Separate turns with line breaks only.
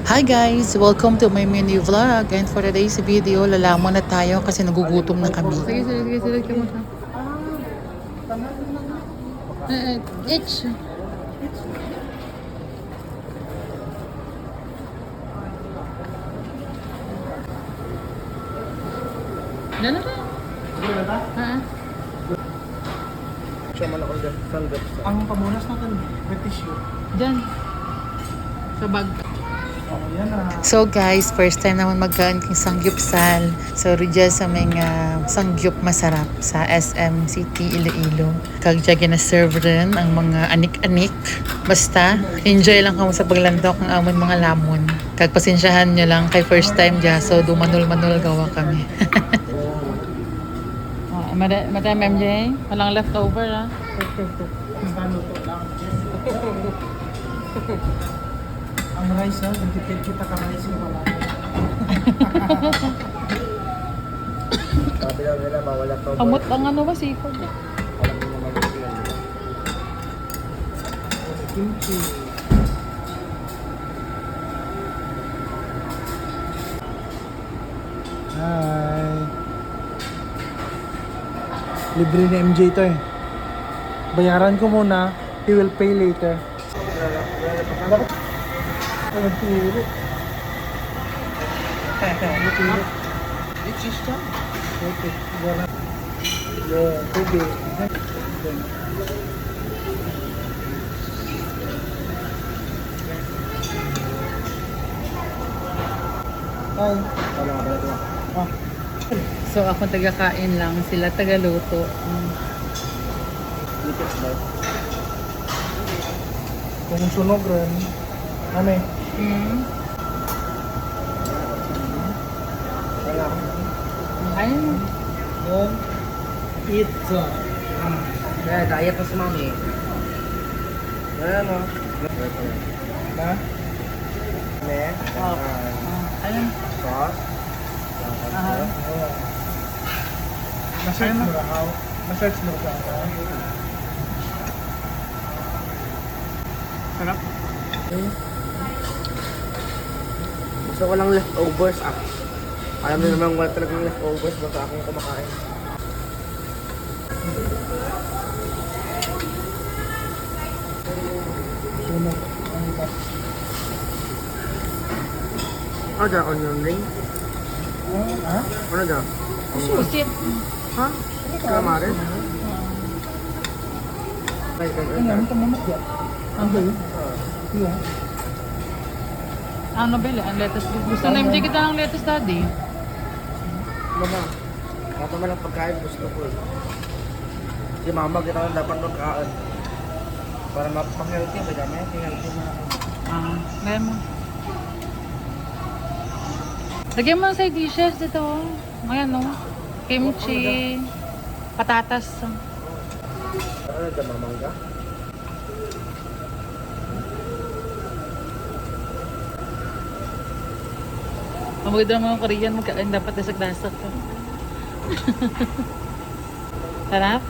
Hi guys! Welcome to my mini vlog and for today's video, lalamon na tayo kasi nagugutom na kami. Sige, ka mo siya. Itch! Dala ka?
Siya man ako dyan. Ang pamunas natin, British yun.
Diyan. Sa bag.
Oh, yan na.
So guys, first time naman magkaan king sangyupsal. So ridya sa mga sangyup masarap sa SM City Iloilo. Kagja gina-serve rin ang mga anik-anik. Basta, enjoy lang kamo sa paglandok ng amon mga lamon. Kagpasensyahan nyo lang kay first time dya. So dumanol-manol gawa kami. Madam MJ, walang leftover ah.
Maluto lang. Ang rice ha, nagtipid kita ka rice yung wala. Sabi lang nila, mawala to.
Kamot ang ano ba, seafood?
Alam mo naman yun. Kimchi. Hi. Libre ni MJ to eh. Bayaran ko muna, he will pay later. Ano tiro? Ano tiro?
Cheese ka?
Okay, wala. Yeah, tubig. Ay, wala ka ba ito? Ah,
So ako taga-kain lang, sila taga-luto.
lipas ba? Kung sunog rin, ano wala.
Ayun.
Yun, pizza.
Kaya diet pa si mami.
Ayan o. Na? Ne?
Wow. Ayun.
Sauce.
Aha.
Na-search mo na how? Na-search mo ka.
Sarap.
Gusto ko lang leftovers ah. Alam niyo naman wala talagang leftovers basta akong kumakain.
Sunog. Ang lipas.
Ano dyan? Onion ring?
Ha?
Ano dyan?
Susit.
Ha? Calamares? Ay,
Ano? Ang tamunok yan. Ang ba yun? Yung.
Ano ba ang lettuce? Gusto na MJ kita ng lettuce daddy.
Mama, kato man ang pagkain gusto ko eh. Si mama, kita lang dapat magkain. Para mapang-healthy, ba dami? Healthy na ako.
Meron mo. Lagyan mo ng side dishes dito. Ayan no. Kimchi. Patatas.
Ano dyan, mamangga?
Mamagod ng mga Korean, magkain dapat dasag-dasag ka. Sarap.